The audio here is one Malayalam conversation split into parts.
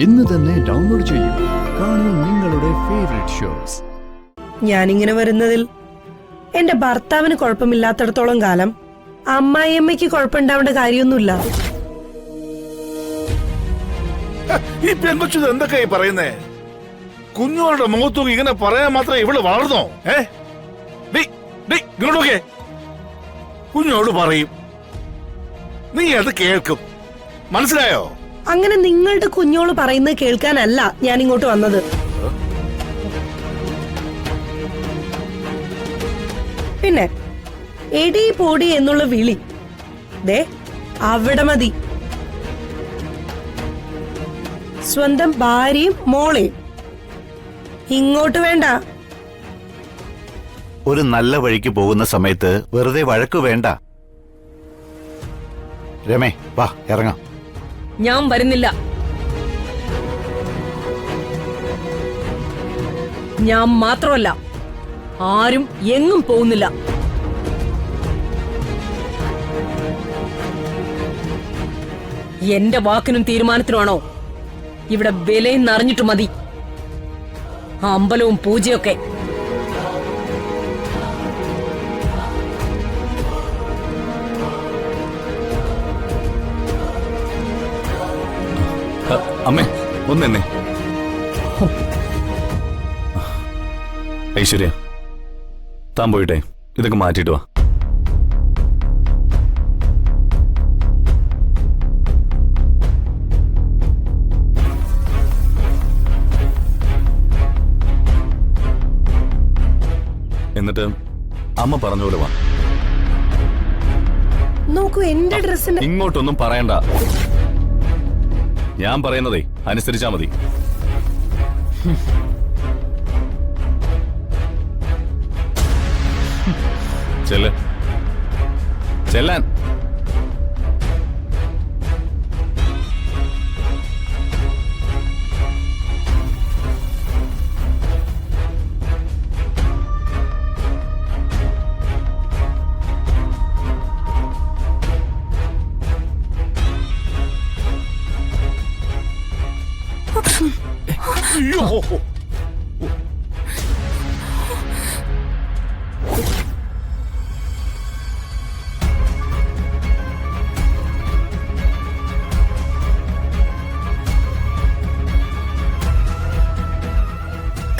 ഇന്ന് തന്നെ ഡൗൺലോഡ് ചെയ്യൂ. കാണൂ നിങ്ങളുടെ ഫേവറേറ്റ് ഷോസ്. ഞാനിങ്ങനെ വരുന്നതിൽ എന്റെ ഭർത്താവിന് കുഴപ്പമില്ലാത്തടത്തോളം കാലം അമ്മായിയമ്മയ്ക്ക് കുഴപ്പമുണ്ടാവേണ്ട കാര്യമൊന്നുമില്ല. ഈ പെൺകൊച്ചു എന്തൊക്കെയായി പറയുന്നേ? കുഞ്ഞുങ്ങളുടെ മുഖത്തൊക്കെ ഇങ്ങനെ പറയാൻ മാത്രമേ ഇവള് വളർന്നോ? ഇങ്ങോട്ടൊക്കെ കുഞ്ഞോട് പറയും, നീ അത് കേൾക്കും. മനസ്സിലായോ? അങ്ങനെ നിങ്ങളുടെ കുഞ്ഞോള് പറയുന്നത് കേൾക്കാനല്ല ഞാൻ ഇങ്ങോട്ട് വന്നത്. പിന്നെ എടി പോടി എന്നുള്ള വിളി ദേ അവിടെ മതി. സ്വന്തം ഭാര്യയും മോളെയും ഇങ്ങോട്ട് വേണ്ട. ഒരു നല്ല വഴിക്ക് പോകുന്ന സമയത്ത് വെറുതെ വഴക്കു വേണ്ട. രമേ വാ ഇറങ്ങാം. ഞാൻ വരുന്നില്ല. ഞാൻ മാത്രമല്ല, ആരും എങ്ങും പോകുന്നില്ല. എന്റെ വാക്കിനും തീരുമാനത്തിനുമാണോ ഇവിടെ വിലയും നിറഞ്ഞിട്ട് മതി അമ്പലവും പൂജയൊക്കെ. അമ്മേ ഒന്നെന്നെ. ഐശ്വര്യ താൻ പോയിട്ടെ ഇതൊക്കെ മാറ്റിയിട്ട് വാ. എന്നിട്ട് അമ്മ പറഞ്ഞ പോലെ വാ. നോക്കൂ എന്റെ ഡ്രസ്സിന് ഇങ്ങോട്ടൊന്നും പറയണ്ട. ഞാൻ പറയുന്നതേ അനുസരിച്ചാ മതി. ചെല്ലാൻ.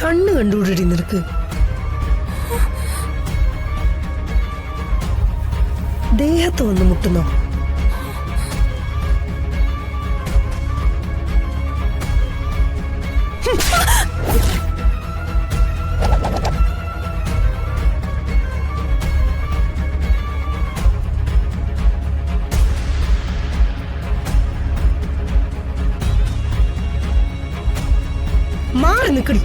കണ്ണ് കണ്ടുകൂടി നിനക്ക്. ദേഹത്ത് വന്ന് മുട്ടുന്നോ? മാറി നിക്കടി.